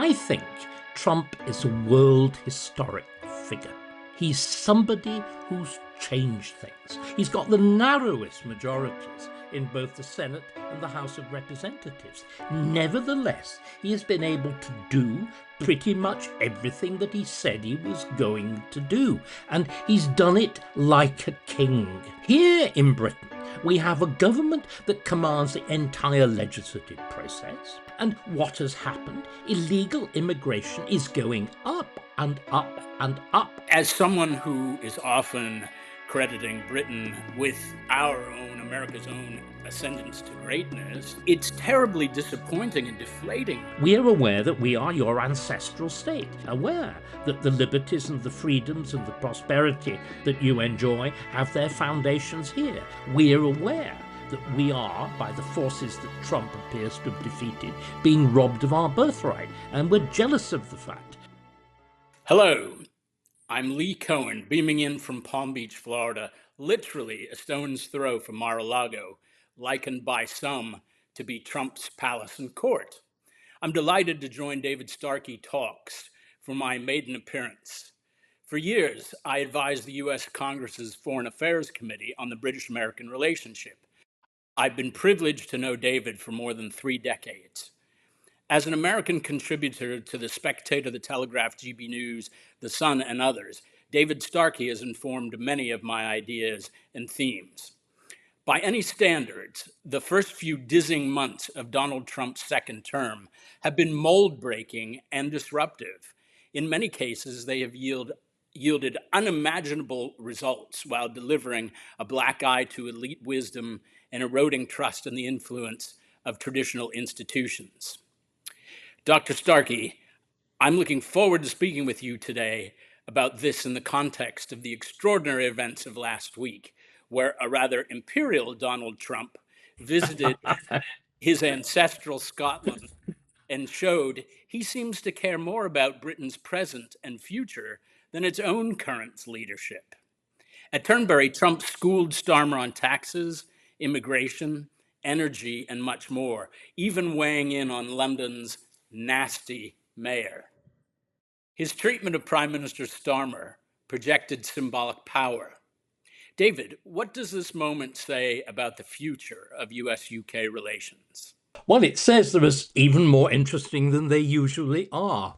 I think Trump is a world historic figure. He's somebody who's changed things. He's got the narrowest majorities in both the Senate and the House of Representatives. Nevertheless, he has been able to do pretty much everything that he said he was going to do, and he's done it like a king. Here in Britain, we have a government that commands the entire legislative process, and what has happened? Illegal immigration is going up and up and up. As someone who is often crediting Britain with America's own ascendance to greatness, it's terribly disappointing and deflating. We are aware that we are your ancestral state, aware that the liberties and the freedoms and the prosperity that you enjoy have their foundations here. We are aware that we are, by the forces that Trump appears to have defeated, being robbed of our birthright, and we're jealous of the fact. Hello, I'm Lee Cohen, beaming in from Palm Beach, Florida, literally a stone's throw from Mar-a-Lago, likened by some to be Trump's palace and court. I'm delighted to join David Starkey Talks for my maiden appearance. For years, I advised the U.S. Congress's Foreign Affairs Committee on the British-American relationship. I've been privileged to know David for more than 3 decades. As an American contributor to The Spectator, The Telegraph, GB News, The Sun, and others, David Starkey has informed many of my ideas and themes. By any standards, the first few dizzying months of Donald Trump's second term have been mold-breaking and disruptive. In many cases, they have yielded unimaginable results while delivering a black eye to elite wisdom and eroding trust in the influence of traditional institutions. Dr. Starkey, I'm looking forward to speaking with you today about this in the context of the extraordinary events of last week, where a rather imperial Donald Trump visited his ancestral Scotland and showed he seems to care more about Britain's present and future than its own current leadership. At Turnberry, Trump schooled Starmer on taxes, immigration, energy, and much more, even weighing in on London's nasty mayor. His treatment of Prime Minister Starmer projected symbolic power. David, what does this moment say about the future of US-UK relations? Well, it says they're even more interesting than they usually are.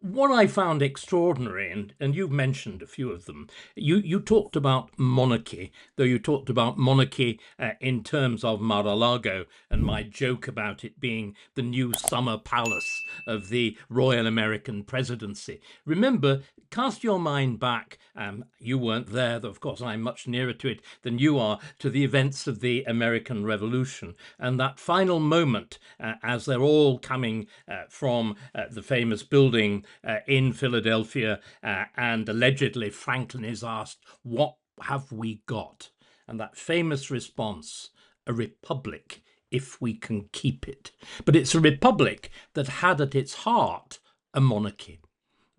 What I found extraordinary, and you've mentioned a few of them, you talked about monarchy, though you talked about monarchy in terms of Mar-a-Lago and my joke about it being the new summer palace of the Royal American Presidency. Remember, cast your mind back, you weren't there, though of course I'm much nearer to it than you are, to the events of the American Revolution, and that final moment as they're all coming from the famous building in Philadelphia, and allegedly Franklin is asked, "What have we got?" And that famous response, "A republic, if we can keep it." But it's a republic that had at its heart a monarchy,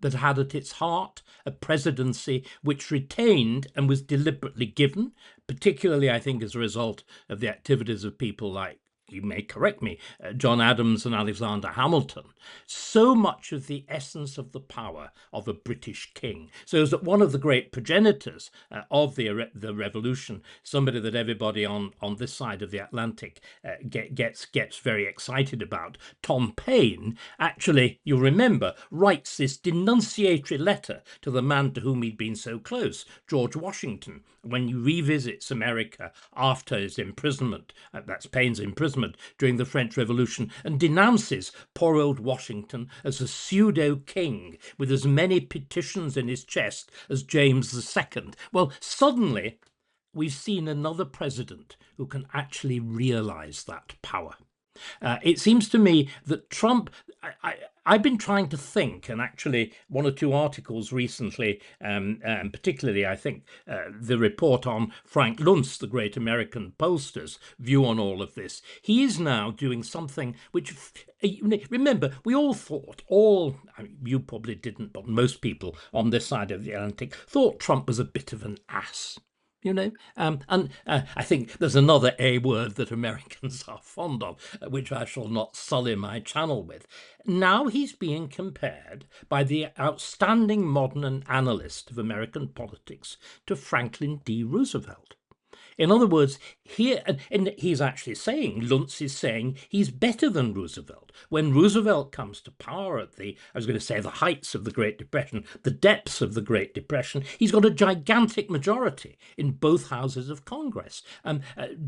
that had at its heart a presidency which retained and was deliberately given, particularly, I think, as a result of the activities of people like, you may correct me, John Adams and Alexander Hamilton, so much of the essence of the power of a British king. So that one of the great progenitors of the revolution, somebody that everybody on this side of the Atlantic gets very excited about, Tom Paine, actually, you'll remember, writes this denunciatory letter to the man to whom he'd been so close, George Washington, when he revisits America after his imprisonment, that's Paine's imprisonment, during the French Revolution, and denounces poor old Washington as a pseudo-king with as many petitions in his chest as James II. Well, suddenly we've seen another president who can actually realize that power. It seems to me that Trump, I've been trying to think, and actually 1 or 2 articles recently, particularly I think the report on Frank Luntz, the great American pollster's view on all of this. He is now doing something which, remember, we all thought, you probably didn't, but most people on this side of the Atlantic thought Trump was a bit of an ass. I think there's another A word that Americans are fond of, which I shall not sully my channel with. Now he's being compared by the outstanding modern analyst of American politics to Franklin D. Roosevelt. In other words, here, and he's actually saying, Luntz is saying he's better than Roosevelt. When Roosevelt comes to power at the, I was going to say the heights of the Great Depression, the depths of the Great Depression, he's got a gigantic majority in both houses of Congress.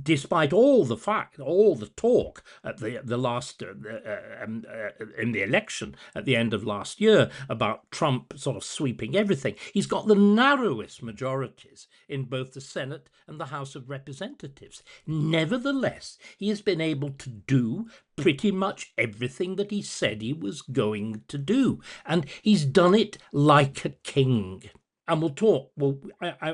Despite all the talk at the last, in the election at the end of last year about Trump sort of sweeping everything, he's got the narrowest majorities in both the Senate and the House of Representatives. Nevertheless, he has been able to do pretty much everything that he said he was going to do, and he's done it like a king. And we'll talk. Well,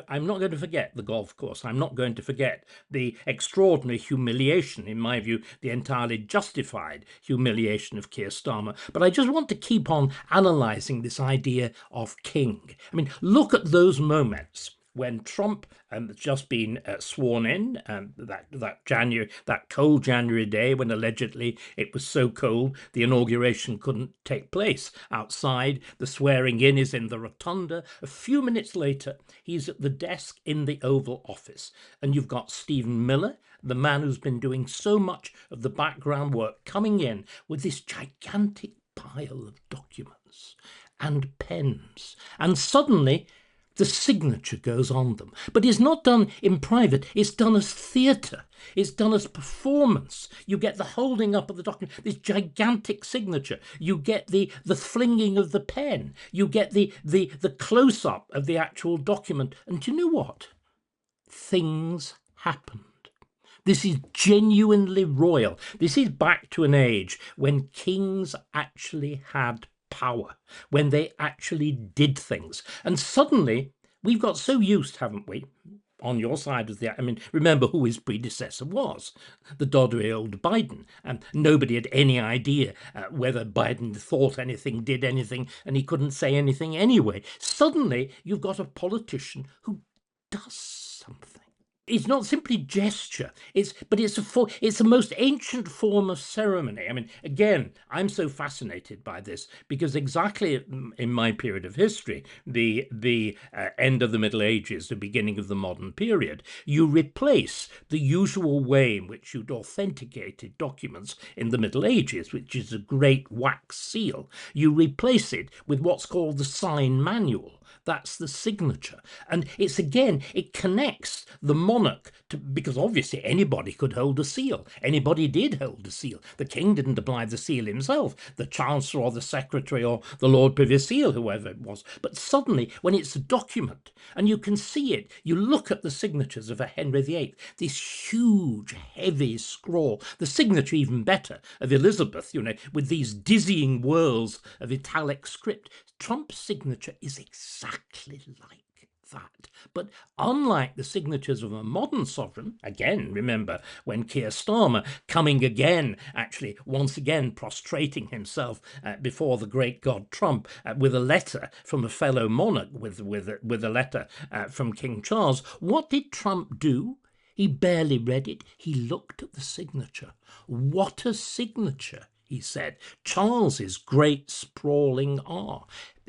I'm not going to forget the golf course. I'm not going to forget the extraordinary humiliation, in my view, the entirely justified humiliation of Keir Starmer. But I just want to keep on analysing this idea of king. I mean, look at those moments when Trump has just been sworn in, that cold January day when allegedly it was so cold the inauguration couldn't take place outside. The swearing in is in the rotunda. A few minutes later, he's at the desk in the Oval Office, and you've got Stephen Miller, the man who's been doing so much of the background work, coming in with this gigantic pile of documents and pens, and suddenly the signature goes on them. But it's not done in private, it's done as theatre, it's done as performance. You get the holding up of the document, this gigantic signature, you get the flinging of the pen, you get the close-up of the actual document. And do you know what? Things happened. This is genuinely royal. This is back to an age when kings actually had power, when they actually did things. And suddenly, we've got so used, haven't we, on your side of the... I mean, remember who his predecessor was, the doddery old Biden. And nobody had any idea whether Biden thought anything, did anything, and he couldn't say anything anyway. Suddenly, you've got a politician who does something. It's not simply gesture, it's the most ancient form of ceremony. I mean, again, I'm so fascinated by this because exactly in my period of history, the end of the Middle Ages, the beginning of the modern period, you replace the usual way in which you'd authenticated documents in the Middle Ages, which is a great wax seal. You replace it with what's called the sign manual. That's the signature. And it connects the monarch to, because obviously anybody could hold a seal. Anybody did hold a seal. The king didn't apply the seal himself, the chancellor or the secretary or the Lord Privy Seal, whoever it was. But suddenly, when it's a document, and you can see it, you look at the signatures of a Henry VIII, this huge, heavy scrawl, the signature even better of Elizabeth, with these dizzying whirls of italic script. Trump's signature is exactly like that. But unlike the signatures of a modern sovereign, again, remember when Keir Starmer coming again, actually once again prostrating himself before the great god Trump with a letter from a fellow monarch, with a letter from King Charles, what did Trump do? He barely read it. He looked at the signature. What a signature, he said. Charles's great sprawling R.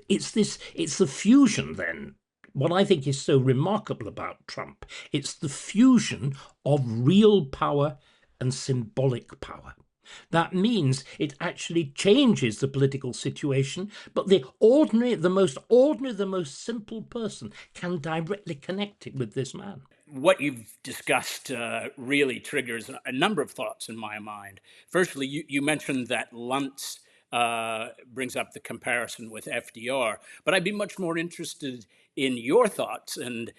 It's the fusion then. What I think is so remarkable about Trump, it's the fusion of real power and symbolic power. That means it actually changes the political situation, but the most simple person can directly connect it with this man. What you've discussed really triggers a number of thoughts in my mind. Firstly, you mentioned that Luntz brings up the comparison with FDR, but I'd be much more interested in your thoughts. And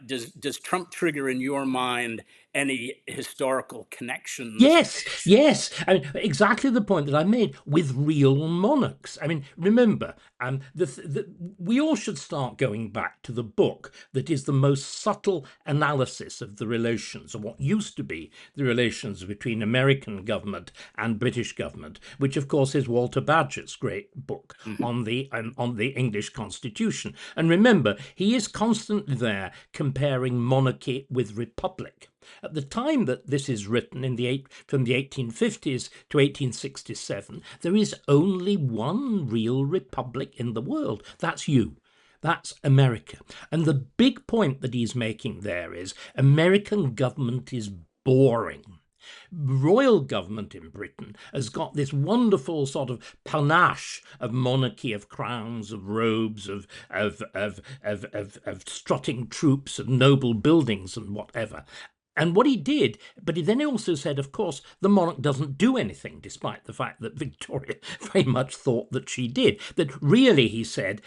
does Trump trigger in your mind any historical connections. Yes, yes. I mean, exactly the point that I made with real monarchs. I mean, remember, we all should start going back to the book that is the most subtle analysis of the relations, or what used to be the relations between American government and British government, which, of course, is Walter Badger's great book on the English Constitution. And remember, he is constantly there comparing monarchy with republic. At the time that this is written, from the 1850s to 1867, there is only one real republic in the world. That's you. That's America. And the big point that he's making there is American government is boring. Royal government in Britain has got this wonderful sort of panache of monarchy, of crowns, of robes, of strutting troops, of noble buildings and whatever. And what he did, but he then also said, of course, the monarch doesn't do anything, despite the fact that Victoria very much thought that she did. That really, he said,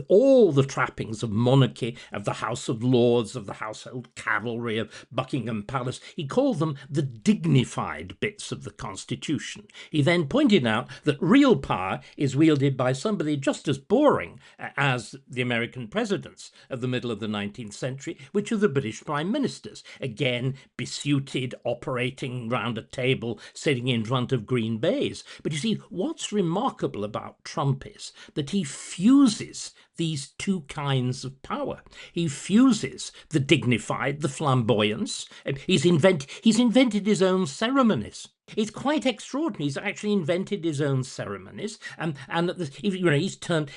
all the trappings of monarchy, of the House of Lords, of the household cavalry, of Buckingham Palace, he called them the dignified bits of the Constitution. He then pointed out that real power is wielded by somebody just as boring as the American presidents of the middle of the 19th century, which are the British prime ministers. Again, besuited, operating round a table, sitting in front of green baize. But you see, what's remarkable about Trump is that he fuses these two kinds of power. He fuses the dignified, the flamboyance. He's invented his own ceremonies. It's quite extraordinary. He's actually invented his own ceremonies, and he's turned.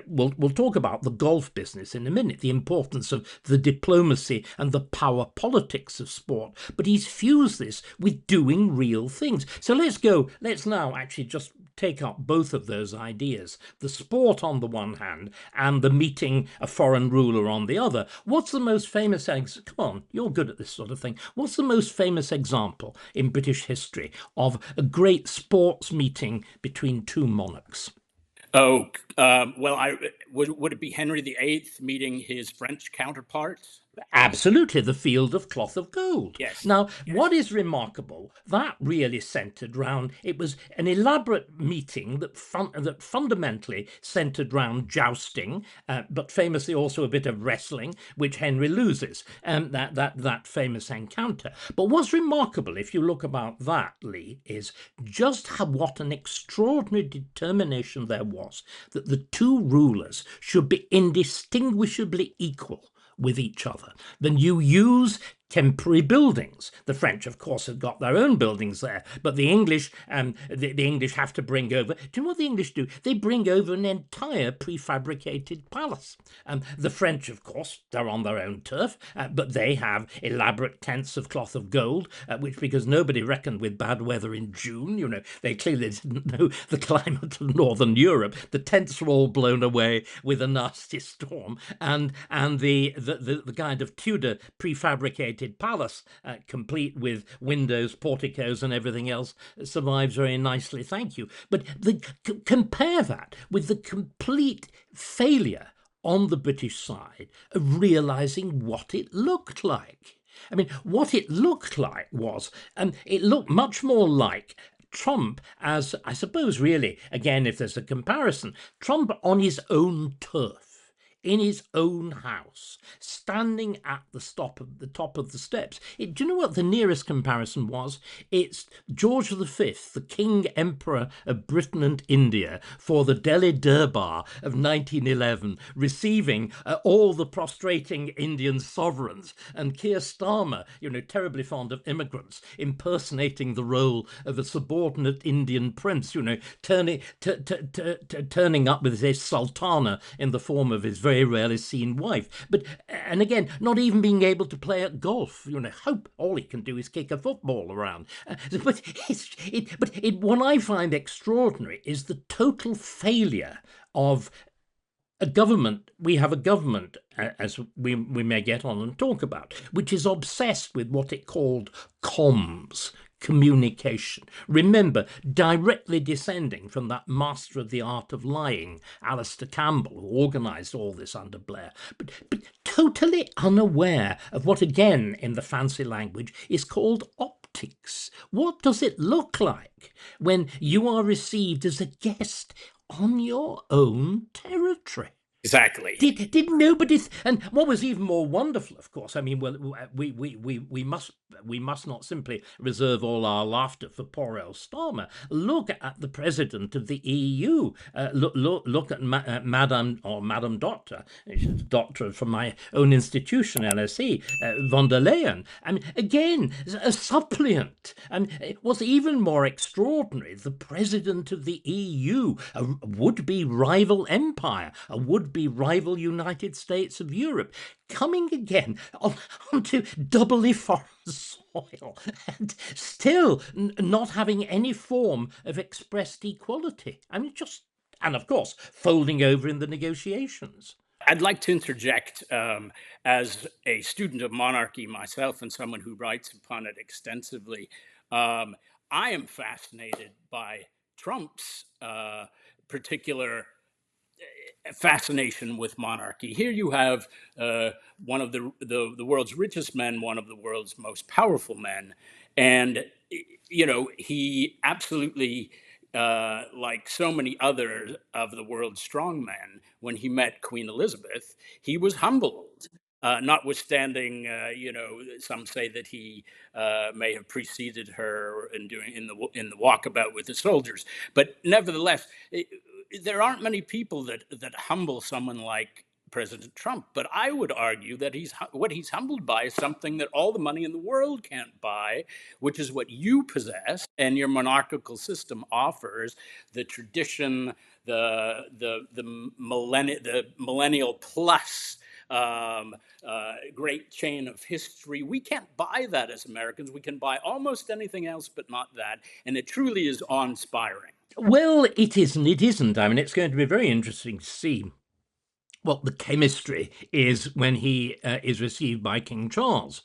We'll talk about the golf business in a minute, the importance of the diplomacy and the power politics of sport. But he's fused this with doing real things. So let's now actually just take up both of those ideas: the sport on the one hand, and the meeting a foreign ruler on the other. What's the most famous? Come on, you're good at this sort of thing. What's the most famous example in British history of a great sports meeting between two monarchs? Oh, would it be Henry VIII meeting his French counterparts? Absolutely, the field of cloth of gold. Yes. Now, what is remarkable, that really centered round, it was an elaborate meeting that fundamentally centered round jousting, but famously also a bit of wrestling, which Henry loses, that famous encounter. But what's remarkable, if you look about that, Lee, is just what an extraordinary determination there was that the two rulers should be indistinguishably equal with each other. Then you use temporary buildings. The French, of course, have got their own buildings there, but the English, the English have to bring over. Do you know what the English do? They bring over an entire prefabricated palace. The French, of course, they're on their own turf, but they have elaborate tents of cloth of gold, which, because nobody reckoned with bad weather in June, they clearly didn't know the climate of Northern Europe. The tents were all blown away with a nasty storm, and the kind of Tudor prefabricated palace, complete with windows, porticos, and everything else, survives very nicely, thank you. But compare that with the complete failure on the British side of realizing what it looked like. I mean, what it looked like was, it looked much more like Trump as, I suppose, really, again, if there's a comparison, Trump on his own turf, in his own house, standing at the top of the steps. Do you know what the nearest comparison was? It's George V, the King Emperor of Britain and India, for the Delhi Durbar of 1911, receiving all the prostrating Indian sovereigns, and Keir Starmer, terribly fond of immigrants, impersonating the role of a subordinate Indian prince, turning up with his sultana in the form of his very rarely seen wife. And again, not even being able to play at golf. Hope all he can do is kick a football around. But what I find extraordinary is the total failure of a government. We have a government, as we may get on and talk about, which is obsessed with what it called comms. communication. Remember, directly descending from that master of the art of lying, Alistair Campbell, who organised all this under Blair, but totally unaware of what, again, in the fancy language, is called optics. What does it look like when you are received as a guest on your own territory? Exactly. Did nobody? And what was even more wonderful, of course, I mean, well, we must not simply reserve all our laughter for poor old Starmer. Look at the president of the EU. Look at Madame Doctor, she's a doctor from my own institution, LSE, von der Leyen. I mean, again, a suppliant. And what's even more extraordinary, the president of the EU, a would-be rival empire, a would-be rival United States of Europe, coming again onto doubly foreign soil and still not having any form of expressed equality. I mean, and of course, folding over in the negotiations. I'd like to interject as a student of monarchy myself and someone who writes upon it extensively. I am fascinated by Trump's particular fascination with monarchy. Here you have one of the world's richest men, one of the world's most powerful men, and he absolutely, like so many others of the world's strong men, when he met Queen Elizabeth, he was humbled. Notwithstanding, some say that he may have preceded her in the walkabout with the soldiers, but nevertheless, there aren't many people that humble someone like President Trump. But I would argue that what he's humbled by is something that all the money in the world can't buy, which is what you possess and your monarchical system offers: the tradition, the millennial plus great chain of history. We can't buy that as Americans. We can buy almost anything else, but not that. And it truly is awe-inspiring. Well, it isn't. I mean, it's going to be very interesting to see what the chemistry is when he is received by King Charles.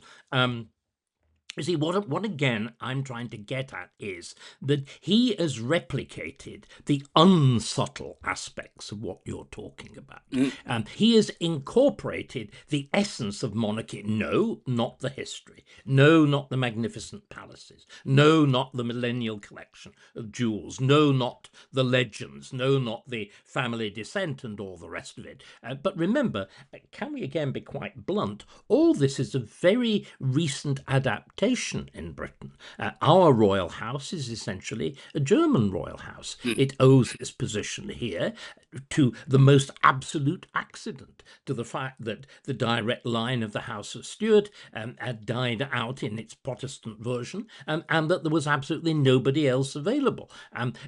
You see, what again I'm trying to get at is that he has replicated the unsubtle aspects of what you're talking about. He has incorporated the essence of monarchy. No, not the history. No, not the magnificent palaces. No, not the millennial collection of jewels. No, not the legends. No, not the family descent and all the rest of it. But remember, can we again be quite blunt? All this is a very recent adaptation in Britain. Our royal house is essentially a German royal house. It owes its position here to the most absolute accident, to the fact that the direct line of the House of Stuart had died out in its Protestant version, and that there was absolutely nobody else available.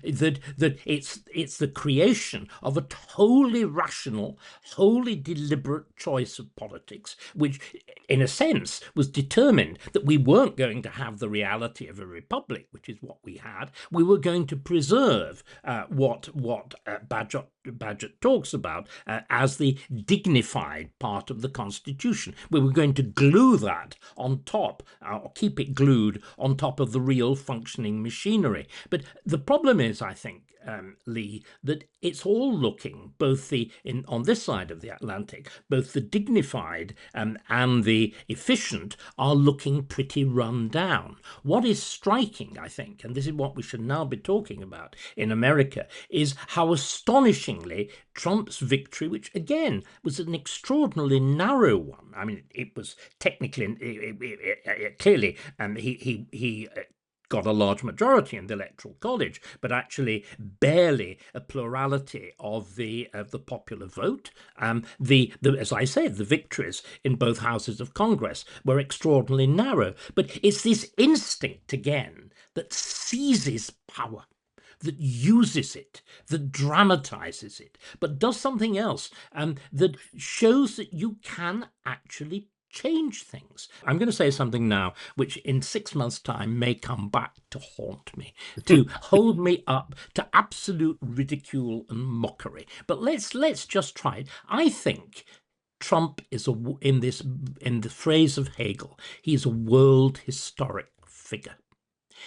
That it's the creation of a wholly rational, wholly deliberate choice of politics, which, in a sense, was determined that we weren't going to have the reality of a republic, which is what we had. We were going to preserve what Bagehot talks about as the dignified part of the Constitution. We were going to glue that on top, or keep it glued on top of the real functioning machinery. But the problem is, I think, Lee, that it's all looking, on this side of the Atlantic, both the dignified and the efficient are looking pretty run down. What is striking, I think, and this is what we should now be talking about in America, is how astonishingly Trump's victory, which again was an extraordinarily narrow one. I mean, it was technically, clearly, he got a large majority in the Electoral College, but actually barely a plurality of the popular vote. As I said, the victories in both houses of Congress were extraordinarily narrow. But it's this instinct again that seizes power, that uses it, that dramatizes it, but does something else that shows that you can actually change things. I'm going to say something now which in 6 months' time may come back to haunt me, to hold me up to absolute ridicule and mockery. But let's just try it. I think Trump is in the phrase of Hegel, he is a world historic figure.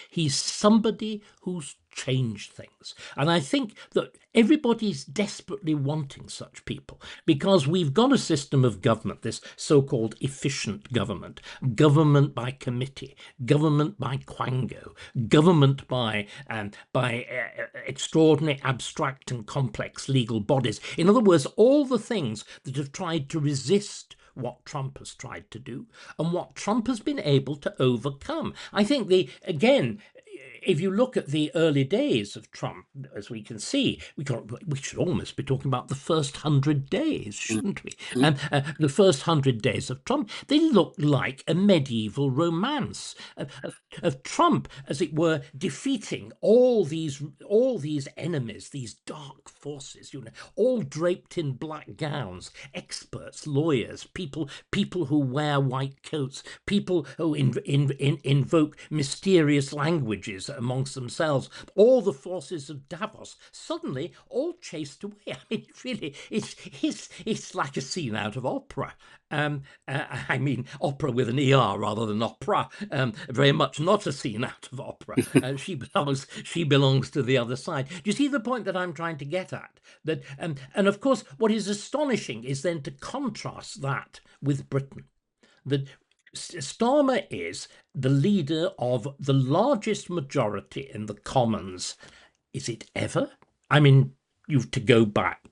He's somebody who's changed things. And I think that everybody's desperately wanting such people, because we've got a system of government, this so-called efficient government, government by committee, government by quango, government by extraordinary, abstract and complex legal bodies. In other words, all the things that have tried to resist what Trump has tried to do and what Trump has been able to overcome. I think if you look at the early days of Trump, as we can see, we should almost be talking about the first 100 days, shouldn't we? And the first 100 days of Trump, they look like a medieval romance of Trump, as it were, defeating all these enemies, these dark forces, all draped in black gowns, experts, lawyers, people who wear white coats, people who invoke mysterious languages amongst themselves, all the forces of Davos, suddenly all chased away. I mean, really, it's like a scene out of opera. I mean, opera with an ER rather than opera. Very much not a scene out of opera. She belongs to the other side. Do you see the point that I'm trying to get at? That and of course, what is astonishing is then to contrast that with Britain. That Starmer is the leader of the largest majority in the Commons. Is it ever? I mean, you've to go back,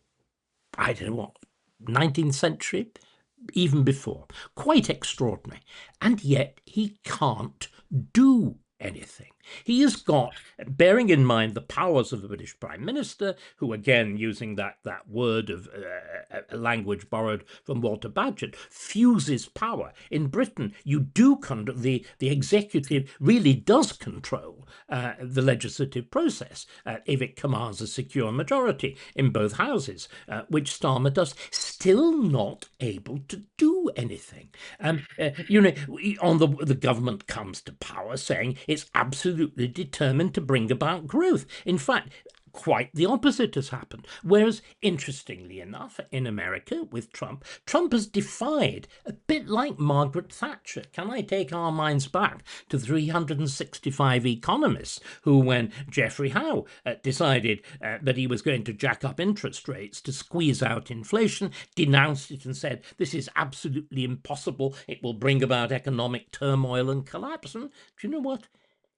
I don't know what, 19th century, even before. Quite extraordinary. And yet he can't do anything. He has got, bearing in mind the powers of the British Prime Minister, who, again, using that word of a language borrowed from Walter Bagehot, fuses power. In Britain, you do the executive really does control the legislative process if it commands a secure majority in both houses, which Starmer does. Still not able to do anything. The government comes to power saying it's absolutely determined to bring about growth. In fact, quite the opposite has happened. Whereas, interestingly enough, in America with Trump has defied, a bit like Margaret Thatcher. Can I take our minds back to 365 economists who, when Geoffrey Howe decided that he was going to jack up interest rates to squeeze out inflation, denounced it and said, this is absolutely impossible, it will bring about economic turmoil and collapse. And do you know what?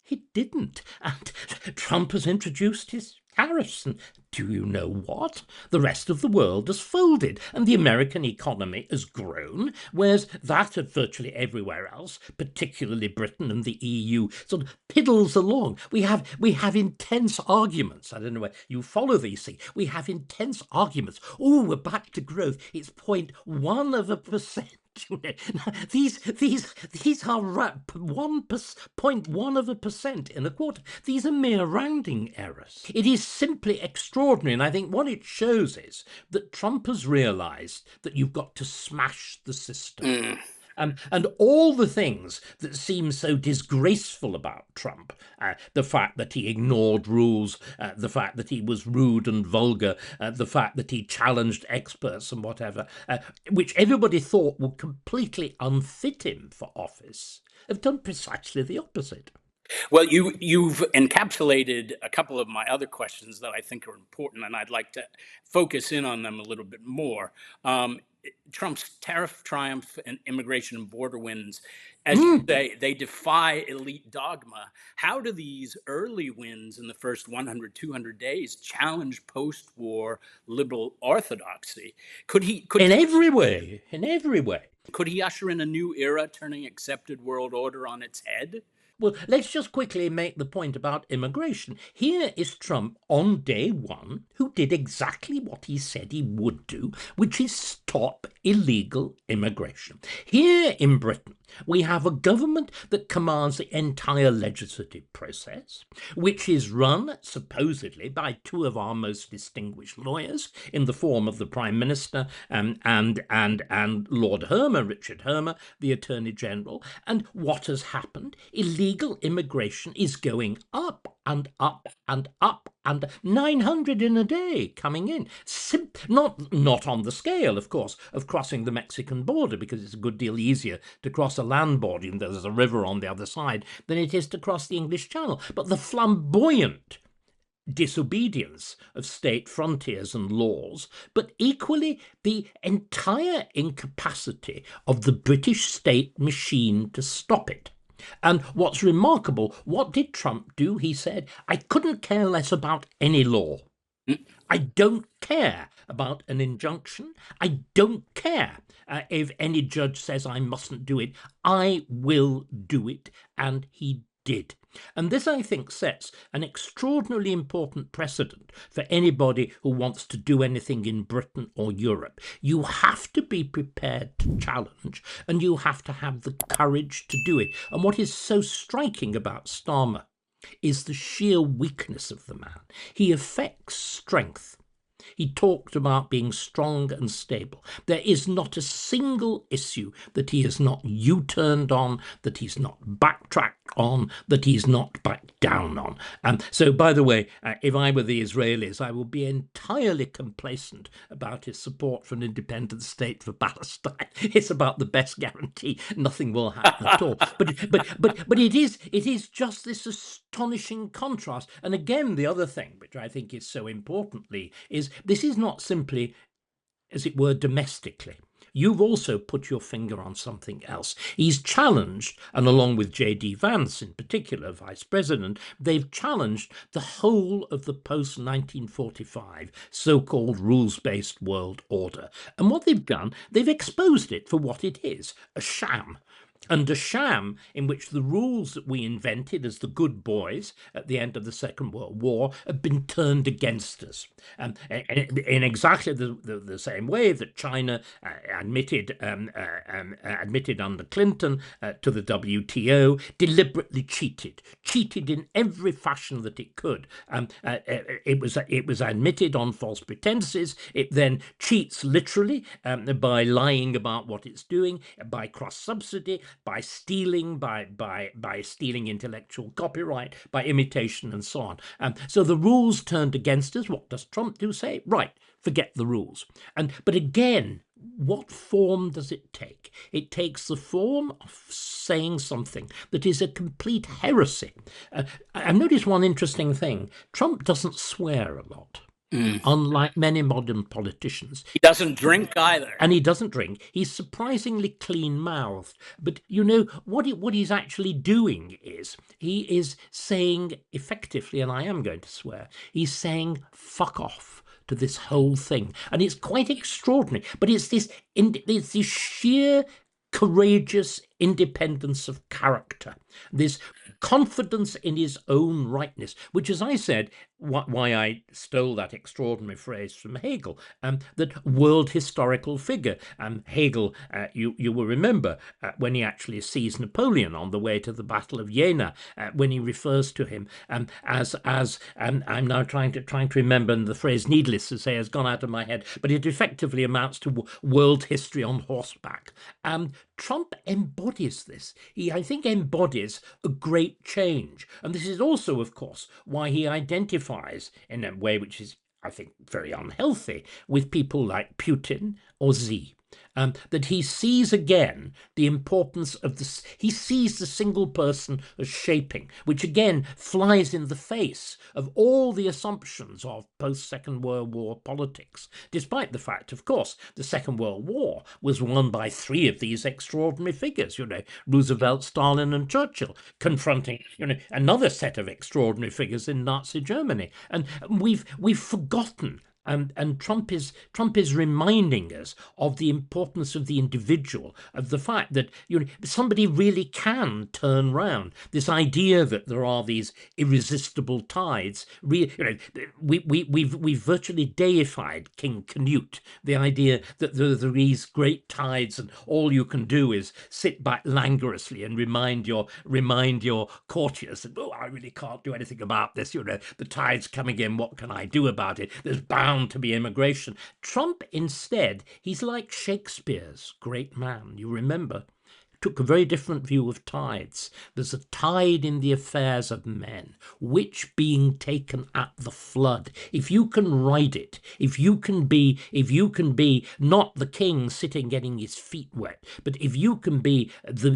He didn't. And Trump has introduced his tariffs. And do you know what? The rest of the world has folded and the American economy has grown, whereas that of virtually everywhere else, particularly Britain and the EU, sort of piddles along. We have intense arguments. I don't know where you follow these things. We have intense arguments. Oh, we're back to growth. It's 0.1%. These are 1.1% in a quarter. These are mere rounding errors. It is simply extraordinary, and I think what it shows is that Trump has realised that you've got to smash the system. And all the things that seem so disgraceful about Trump, the fact that he ignored rules, the fact that he was rude and vulgar, the fact that he challenged experts and whatever, which everybody thought would completely unfit him for office, have done precisely the opposite. Well, you've encapsulated a couple of my other questions that I think are important, and I'd like to focus in on them a little bit more. Trump's tariff triumph and immigration and border wins, as you say, they defy elite dogma. How do these early wins in the first 100, 200 days challenge post-war liberal orthodoxy? In every way. Could he usher in a new era, turning accepted world order on its head? Well, let's just quickly make the point about immigration. Here is Trump on day one, who did exactly what he said he would do, which is stop illegal immigration. Here in Britain, we have a government that commands the entire legislative process, which is run supposedly by two of our most distinguished lawyers in the form of the Prime Minister and Lord Hermer, Richard Hermer, the Attorney General. And what has happened? Illegal immigration is going up and up and up and 900 in a day coming in. Not on the scale, of course, of crossing the Mexican border, because it's a good deal easier to cross a land border and there's a river on the other side than it is to cross the English Channel. But the flamboyant disobedience of state frontiers and laws, but equally the entire incapacity of the British state machine to stop it. And what's remarkable, what did Trump do? He said, I couldn't care less about any law. I don't care about an injunction. I don't care if any judge says I mustn't do it. I will do it. And he did. And this, I think, sets an extraordinarily important precedent for anybody who wants to do anything in Britain or Europe. You have to be prepared to challenge, and you have to have the courage to do it. And what is so striking about Starmer is the sheer weakness of the man. He affects strength. He talked about being strong and stable. There is not a single issue that he has not U-turned on, that he's not backtracked on, that he's not backed down on. So, by the way, if I were the Israelis, I would be entirely complacent about his support for an independent state for Palestine. It's about the best guarantee. Nothing will happen at all. But it is just this astonishing contrast. And again, the other thing, which I think is so importantly, is this is not simply, as it were, domestically. You've also put your finger on something else. He's challenged, and along with J.D. Vance in particular, Vice President, they've challenged the whole of the post-1945 so-called rules-based world order. And what they've done, they've exposed it for what it is, a sham. And a sham in which the rules that we invented as the good boys at the end of the Second World War have been turned against us. In exactly the same way that China admitted under Clinton to the WTO, deliberately cheated in every fashion that it could. It was admitted on false pretenses. It then cheats literally by lying about what it's doing, by cross-subsidy, by stealing, by stealing intellectual copyright, by imitation, and so on. So the rules turned against us. What does Trump do? Say, right, forget the rules. But again, what form does it take? It takes the form of saying something that is a complete heresy. I've noticed one interesting thing. Trump doesn't swear a lot. Unlike many modern politicians. He doesn't drink either. And he doesn't drink. He's surprisingly clean-mouthed. But, you know, what he's actually doing is, he is saying effectively, and I am going to swear, he's saying fuck off to this whole thing. And it's quite extraordinary. But it's this sheer courageous independence of character, this confidence in his own rightness, which, as I said, why I stole that extraordinary phrase from Hegel, that world historical figure. Hegel, you will remember when he actually sees Napoleon on the way to the Battle of Jena, when he refers to him as I'm now trying to remember, and the phrase, needless to say, has gone out of my head, but it effectively amounts to world history on horseback. Trump embodies this. He, I think, embodies a great change. And this is also, of course, why he identifies in a way which is, I think, very unhealthy with people like Putin or Xi. That he sees again the importance of this. He sees the single person as shaping, which again flies in the face of all the assumptions of post-Second World War politics, despite the fact, of course, the Second World War was won by three of these extraordinary figures, Roosevelt, Stalin, and Churchill, confronting, another set of extraordinary figures in Nazi Germany. And we've forgotten. And Trump is reminding us of the importance of the individual, of the fact that somebody really can turn round. This idea that there are these irresistible tides. We've virtually deified King Canute. The idea that there are these great tides, and all you can do is sit back languorously and remind your courtiers that, I really can't do anything about this. The tide's coming in. What can I do about it? There's bound to be immigration. Trump, instead, he's like Shakespeare's great man. You remember, took a very different view of tides. There's a tide in the affairs of men, which being taken at the flood, if you can ride it, if you can be not the king sitting getting his feet wet, but if you can be the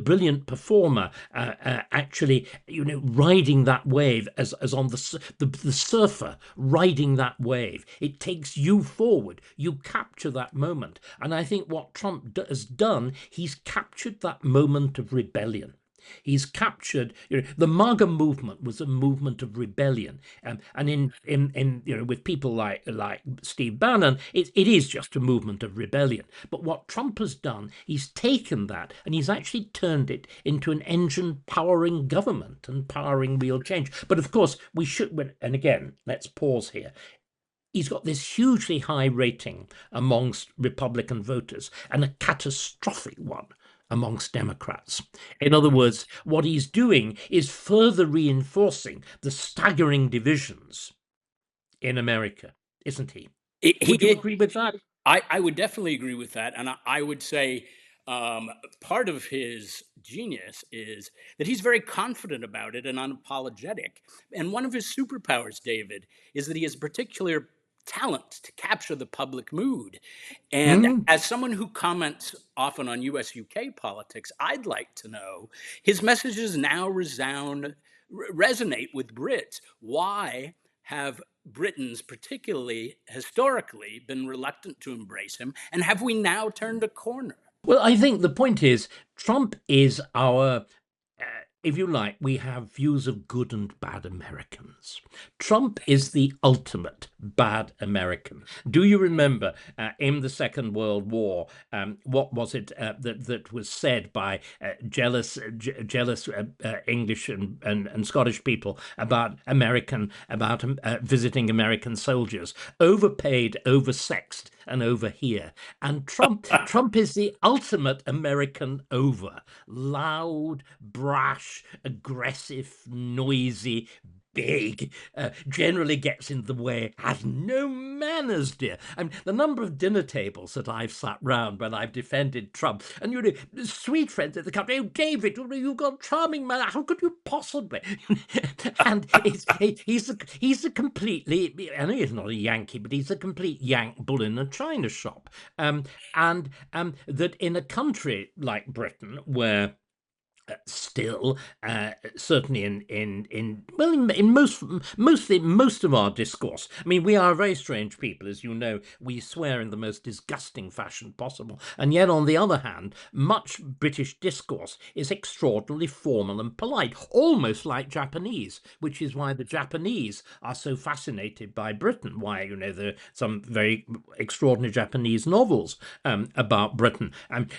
brilliant performer, actually, riding that wave as on the surfer riding that wave, it takes you forward. You capture that moment, and I think what Trump has done, he's captured that moment of rebellion. He's captured, the MAGA movement was a movement of rebellion, and in with people like Steve Bannon, it is just a movement of rebellion. But what Trump has done, he's taken that and he's actually turned it into an engine powering government and powering real change. But of course, we should, and again, let's pause here. He's got this hugely high rating amongst Republican voters and a catastrophic one amongst Democrats. In other words, what he's doing is further reinforcing the staggering divisions in America, isn't he? Would you agree with that? I would definitely agree with that. And I would say part of his genius is that he's very confident about it and unapologetic. And one of his superpowers, David, is that he has particular talent to capture the public mood. And as someone who comments often on US UK politics, I'd like to know his messages now resonate with Brits. Why have Britons, particularly historically, been reluctant to embrace him? And have we now turned a corner? Well, I think the point is, Trump is our, if you like, we have views of good and bad Americans. Trump is the ultimate bad American. Do you remember in the Second World War, what was it that was said by jealous English and Scottish people about visiting American soldiers? Overpaid, oversexed, and over here. And Trump is the ultimate American over. Loud, brash, aggressive, noisy, big, generally gets in the way, has no manners, dear. I mean, the number of dinner tables that I've sat round when I've defended Trump, and sweet friends at the company, oh, David, you've got charming manner, how could you possibly? And he's a completely, I know he's not a Yankee, but he's a complete Yank bull in a china shop. And that in a country like Britain, where still, certainly in most of our discourse. I mean, we are a very strange people, as you know. We swear in the most disgusting fashion possible, and yet, on the other hand, much British discourse is extraordinarily formal and polite, almost like Japanese, which is why the Japanese are so fascinated by Britain. Why, there are some very extraordinary Japanese novels about Britain.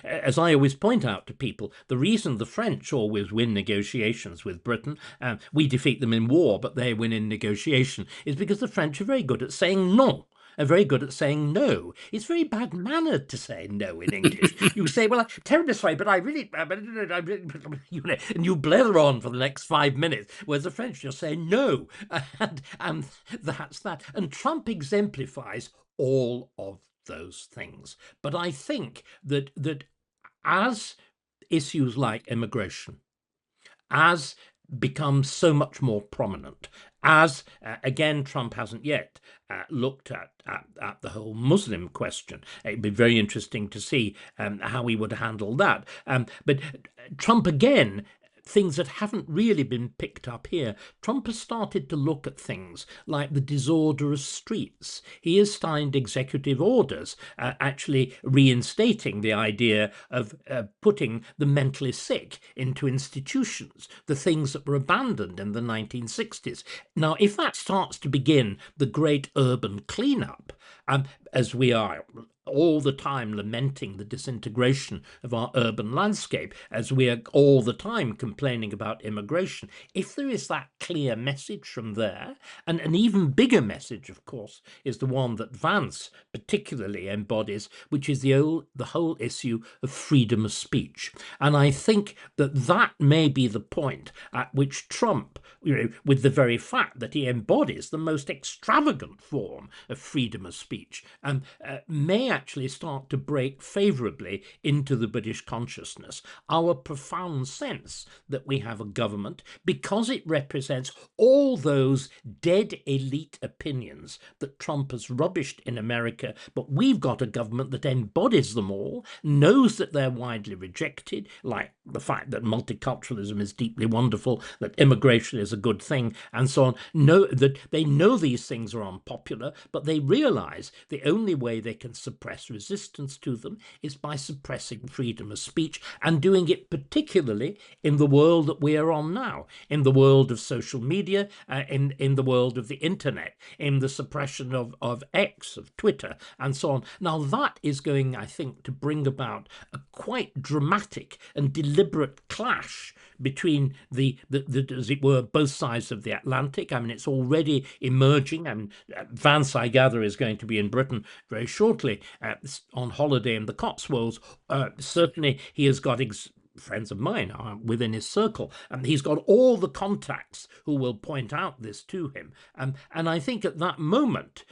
As I always point out to people, the reason the French always win negotiations with Britain, we defeat them in war, but they win in negotiation, is because the French are very good at saying non. Are very good at saying no. It's very bad mannered to say no in English. You say, well, I'm terribly sorry, but I really, and you blather on for the next 5 minutes, whereas the French just say no. And that's that. And Trump exemplifies all of those things. But I think that as issues like immigration, as become so much more prominent, as again Trump hasn't yet looked at the whole Muslim question. It'd be very interesting to see how he would handle that. But Trump again, things that haven't really been picked up here. Trump has started to look at things like the disorder of streets. He has signed executive orders actually reinstating the idea of putting the mentally sick into institutions, the things that were abandoned in the 1960s. Now, if that starts to begin the great urban cleanup, as we are all the time lamenting the disintegration of our urban landscape, as we are all the time complaining about immigration, if there is that clear message from there, and an even bigger message, of course, is the one that Vance particularly embodies, which is the whole issue of freedom of speech. And I think that may be the point at which Trump, with the very fact that he embodies the most extravagant form of freedom of speech, may actually start to break favourably into the British consciousness. Our profound sense that we have a government, because it represents all those dead elite opinions that Trump has rubbished in America, but we've got a government that embodies them all, knows that they're widely rejected, like the fact that multiculturalism is deeply wonderful, that immigration is a good thing, and so on. That they know these things are unpopular, but they realize the only way they can suppress resistance to them is by suppressing freedom of speech, and doing it particularly in the world that we are on now, in the world of social media, in the world of the internet, in the suppression of X, of Twitter, and so on. Now that is going, I think, to bring about a quite dramatic and deliberate clash between the as it were, both sides of the Atlantic. I mean, it's already emerging. I mean, Vance, I gather, is going to be in Britain very shortly on holiday in the Cotswolds. Certainly, he has got friends of mine are within his circle, and he's got all the contacts who will point out this to him. And I think at that moment,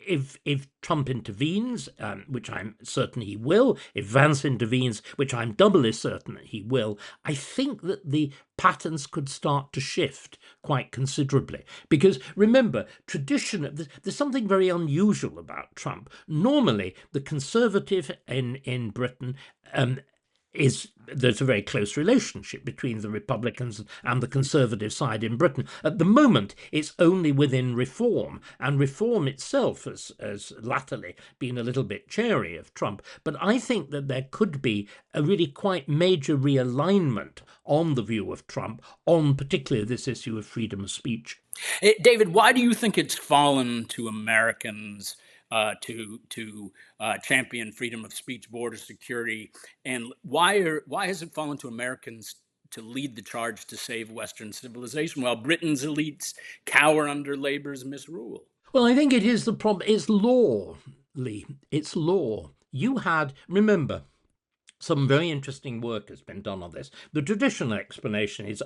if Trump intervenes, which I'm certain he will, if Vance intervenes, which I'm doubly certain that he will, I think that the patterns could start to shift quite considerably. Because remember, there's something very unusual about Trump. Normally, the conservative in Britain there's a very close relationship between the Republicans and the Conservative side in Britain. At the moment, it's only within Reform, and Reform itself has latterly been a little bit chary of Trump. But I think that there could be a really quite major realignment on the view of Trump on particularly this issue of freedom of speech. David, why do you think it's fallen to Americans to champion freedom of speech, border security, and why has it fallen to Americans to lead the charge to save Western civilization while Britain's elites cower under Labour's misrule? Well, I think it is the problem. It's law, Lee. It's law. Remember, some very interesting work has been done on this. The traditional explanation is,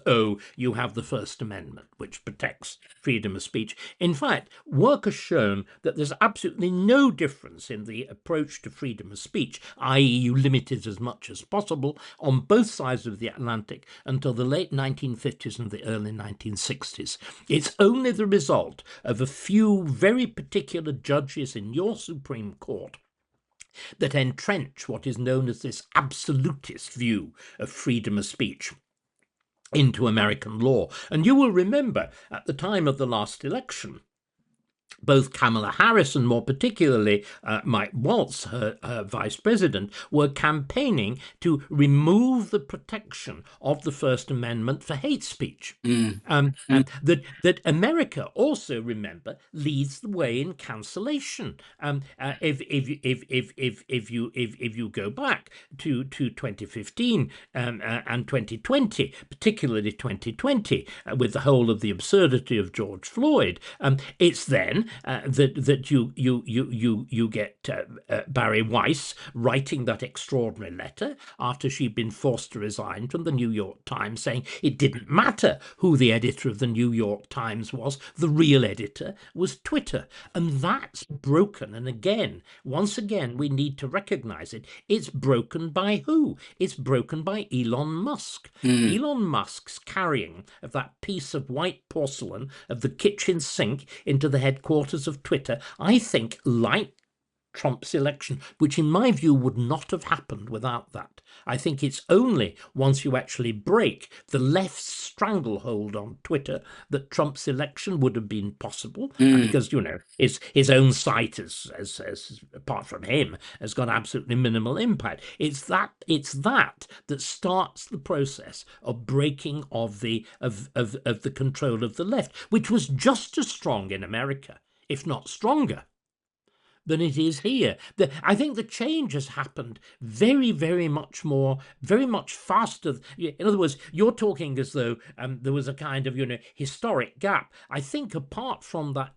you have the First Amendment, which protects freedom of speech. In fact, work has shown that there's absolutely no difference in the approach to freedom of speech, i.e. you limit it as much as possible, on both sides of the Atlantic until the late 1950s and the early 1960s. It's only the result of a few very particular judges in your Supreme Court that entrench what is known as this absolutist view of freedom of speech into American law. And you will remember at the time of the last election, both Kamala Harris and more particularly Mike Waltz, her vice president, were campaigning to remove the protection of the First Amendment for hate speech. And that America also, remember, leads the way in cancellation. If you go back to 2015 and 2020, particularly 2020, with the whole of the absurdity of George Floyd, it's then that you get Barry Weiss writing that extraordinary letter after she'd been forced to resign from the New York Times, saying it didn't matter who the editor of the New York Times was, the real editor was Twitter. And that's broken. And once again, we need to recognize it. It's broken by who? It's broken by Elon Musk. Elon Musk's carrying of that piece of white porcelain of the kitchen sink into the headquarters of Twitter, I think, like Trump's election, which in my view would not have happened without that. I think it's only once you actually break the left's stranglehold on Twitter that Trump's election would have been possible, because, his own site, as apart from him, has got absolutely minimal impact. It's that that starts the process of breaking of the control of the left, which was just as strong in America, if not stronger, than it is here. I think the change has happened very, very much faster. In other words, you're talking as though there was a kind of, historic gap. I think apart from that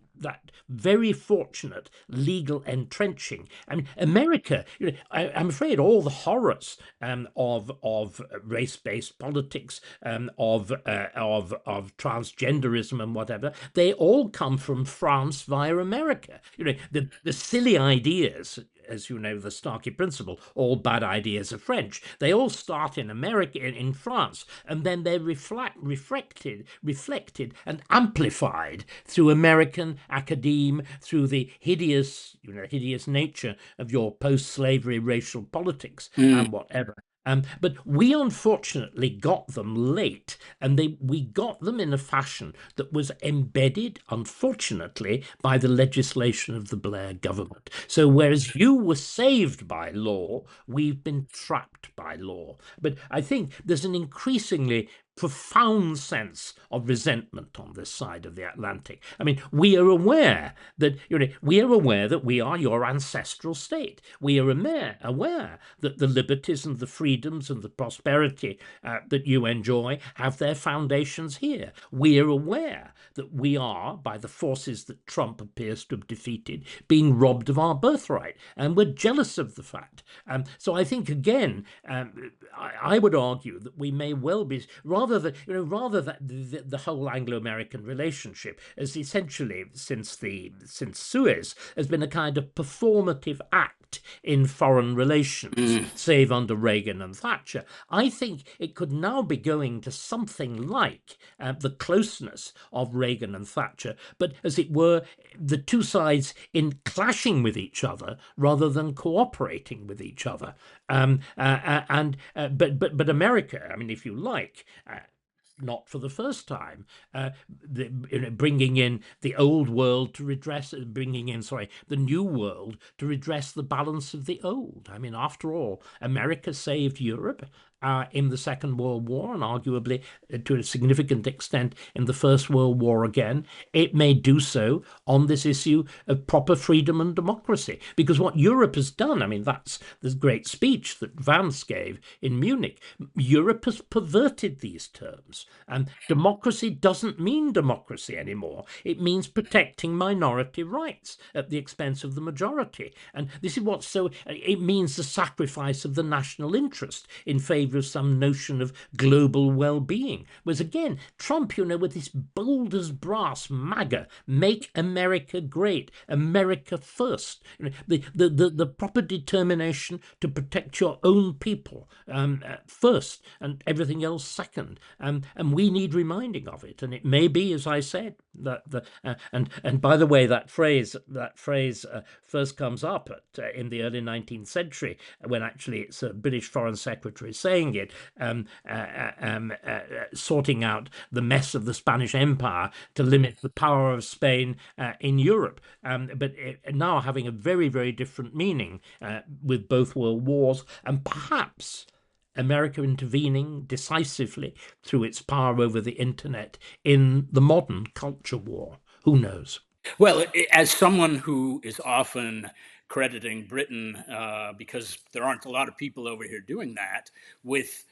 very fortunate legal entrenching, I mean, America, I'm afraid all the horrors of race-based politics, of transgenderism and whatever, they all come from France via America. The silly ideas as you know, the Starkey principle, all bad ideas are French. They all start in America, in France, and then they're reflected, and amplified through American academe, through the hideous nature of your post-slavery racial politics and whatever. But we unfortunately got them late, and we got them in a fashion that was embedded, unfortunately, by the legislation of the Blair government. So whereas you were saved by law, we've been trapped by law. But I think there's an increasingly profound sense of resentment on this side of the Atlantic. I mean, we are aware that we are your ancestral state. We are aware that the liberties and the freedoms and the prosperity that you enjoy have their foundations here. We are aware that we are, by the forces that Trump appears to have defeated, being robbed of our birthright, and we're jealous of the fact. So I think again, I would argue that we may well be rather that the whole Anglo-American relationship has essentially since Suez has been a kind of performative act in foreign relations, save under Reagan and Thatcher. I think it could now be going to something like the closeness of Reagan and Thatcher, but as it were, the two sides in clashing with each other rather than cooperating with each other. But America, I mean, if you like, not for the first time, bringing in the old world to redress, the new world to redress the balance of the old. I mean, after all, America saved Europe in the Second World War, and arguably to a significant extent in the First World War again. It may do so on this issue of proper freedom and democracy. Because what Europe has done, I mean, that's the great speech that Vance gave in Munich. Europe has perverted these terms. And democracy doesn't mean democracy anymore. It means protecting minority rights at the expense of the majority. And this is it means the sacrifice of the national interest in favor of some notion of global well-being. Whereas again, Trump, with this bold as brass MAGA, make America great, America first, the proper determination to protect your own people first and everything else second. And we need reminding of it. And it may be, as I said, that and by the way, that phrase first comes up in the early 19th century, when actually it's a British Foreign Secretary saying it, sorting out the mess of the Spanish Empire to limit the power of Spain in Europe, but now having a very, very different meaning with both world wars, and perhaps America intervening decisively through its power over the internet in the modern culture war. Who knows? Well, as someone who is often crediting Britain, because there aren't a lot of people over here doing that, with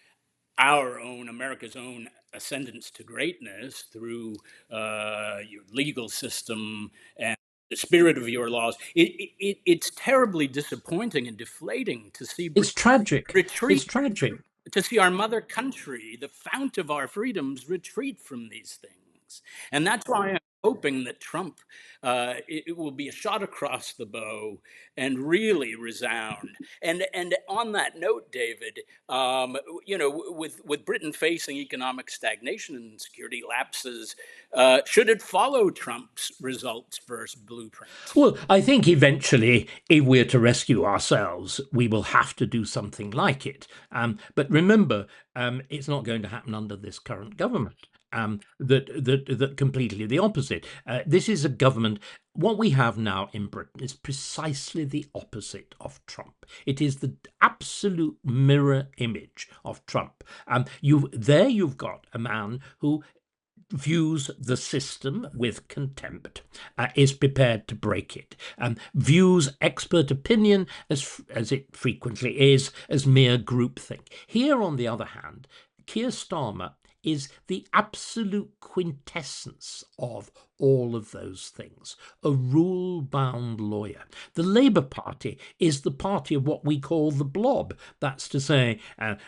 America's own ascendance to greatness through your legal system and the spirit of your laws, it's terribly disappointing and deflating to see It's Britain tragic. It's retreat, tragic. to see our mother country, the fount of our freedoms, retreat from these things. And that's why I'm hoping that Trump, it will be a shot across the bow and really resound. And on that note, David, with Britain facing economic stagnation and security lapses, should it follow Trump's results versus blueprint? Well, I think eventually, if we're to rescue ourselves, we will have to do something like it. But remember, it's not going to happen under this current government. That completely the opposite. This is a government. What we have now in Britain is precisely the opposite of Trump. It is the absolute mirror image of Trump. You've got a man who views the system with contempt, is prepared to break it, views expert opinion, as it frequently is, as mere groupthink. Here, on the other hand, Keir Starmer is the absolute quintessence of all of those things, a rule-bound lawyer. The Labour Party is the party of what we call the blob. That's to say,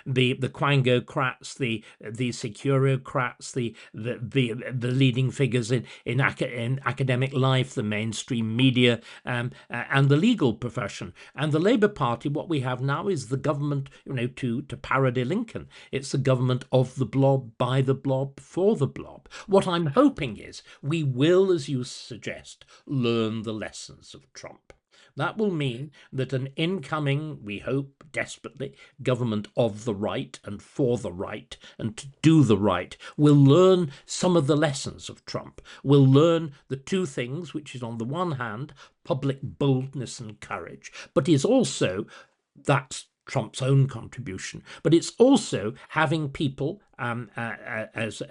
the quangocrats, the securocrats, the leading figures in academic life, the mainstream media, and the legal profession. And the Labour Party, what we have now is the government, to parody Lincoln. It's the government of the blob, by the blob, for the blob. What I'm hoping is we will, as you suggest, learn the lessons of Trump. That will mean that an incoming, we hope desperately, government of the right and for the right and to do the right will learn some of the lessons of Trump. Will learn the two things, which is on the one hand, public boldness and courage, but is also, that's Trump's own contribution, but it's also having people, as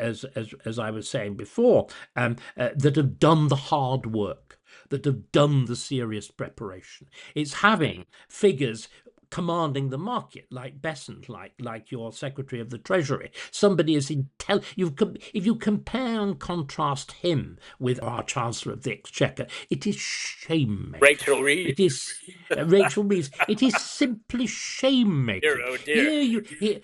I was saying before, that have done the hard work, that have done the serious preparation. It's having figures commanding the market, like Besant, like your Secretary of the Treasury. Somebody is if you compare and contrast him with our Chancellor of the Exchequer, it is shame-making. Rachel Reeves. It is Rachel Reeves. It is simply shame-making. Dear, oh dear.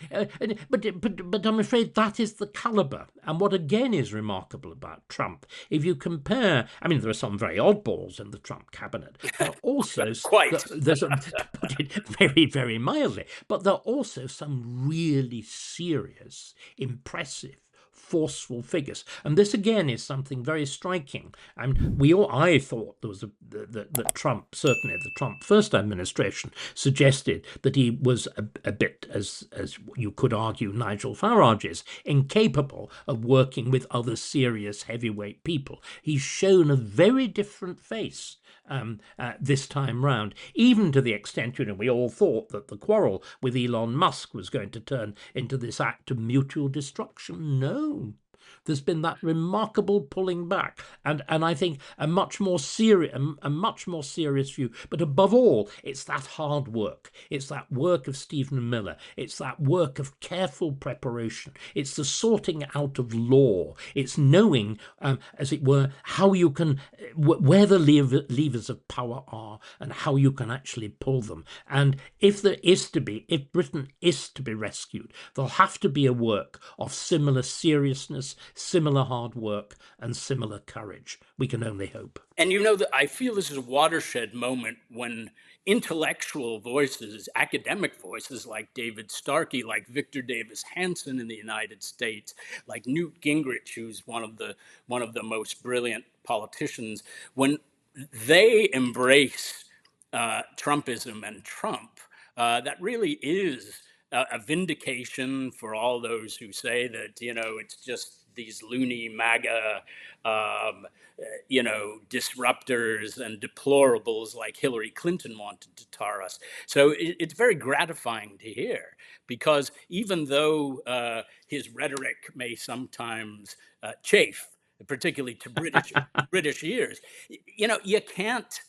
But I'm afraid that is the calibre. And what again is remarkable about Trump, if you compare, I mean, there are some very oddballs in the Trump cabinet, but also Quite. there's to put it very, very mildly, but there are also some really serious, impressive, forceful figures. And this again is something very striking. And I thought there was that Trump, certainly the Trump first administration, suggested that he was a bit, as you could argue Nigel Farage is, incapable of working with other serious heavyweight people. He's shown a very different face this time round, even to the extent, we all thought that the quarrel with Elon Musk was going to turn into this act of mutual destruction. No. There's been that remarkable pulling back, and I think a much more serious view. But above all, it's that hard work. It's that work of Stephen Miller. It's that work of careful preparation. It's the sorting out of law. It's knowing, as it were, how you can, where the levers of power are, and how you can actually pull them. And if Britain is to be rescued, there'll have to be a work of similar seriousness, similar hard work, and similar courage. We can only hope. And that I feel this is a watershed moment when intellectual voices, academic voices like David Starkey, like Victor Davis Hanson in the United States, like Newt Gingrich, who's one of the most brilliant politicians, when they embrace Trumpism and Trump, that really is a vindication for all those who say that, it's just these loony MAGA, disruptors and deplorables like Hillary Clinton wanted to tar us. So it's very gratifying to hear, because even though his rhetoric may sometimes chafe, particularly to British ears, you can't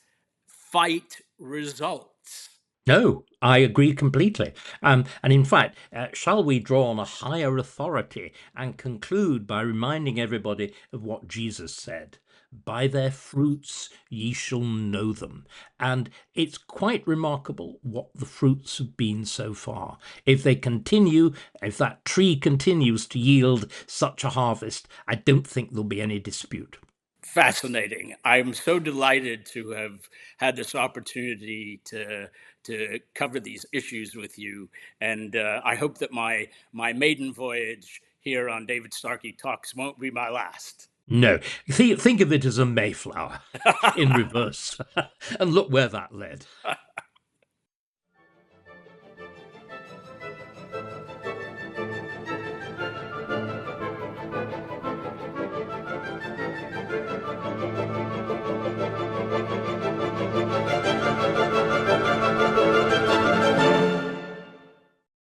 fight results. No, I agree completely. And in fact, shall we draw on a higher authority and conclude by reminding everybody of what Jesus said? By their fruits ye shall know them. And it's quite remarkable what the fruits have been so far. If that tree continues to yield such a harvest, I don't think there'll be any dispute. Fascinating. I'm so delighted to have had this opportunity to cover these issues with you, and I hope that my maiden voyage here on David Starkey Talks won't be my last. No, think of it as a Mayflower in reverse, and look where that led.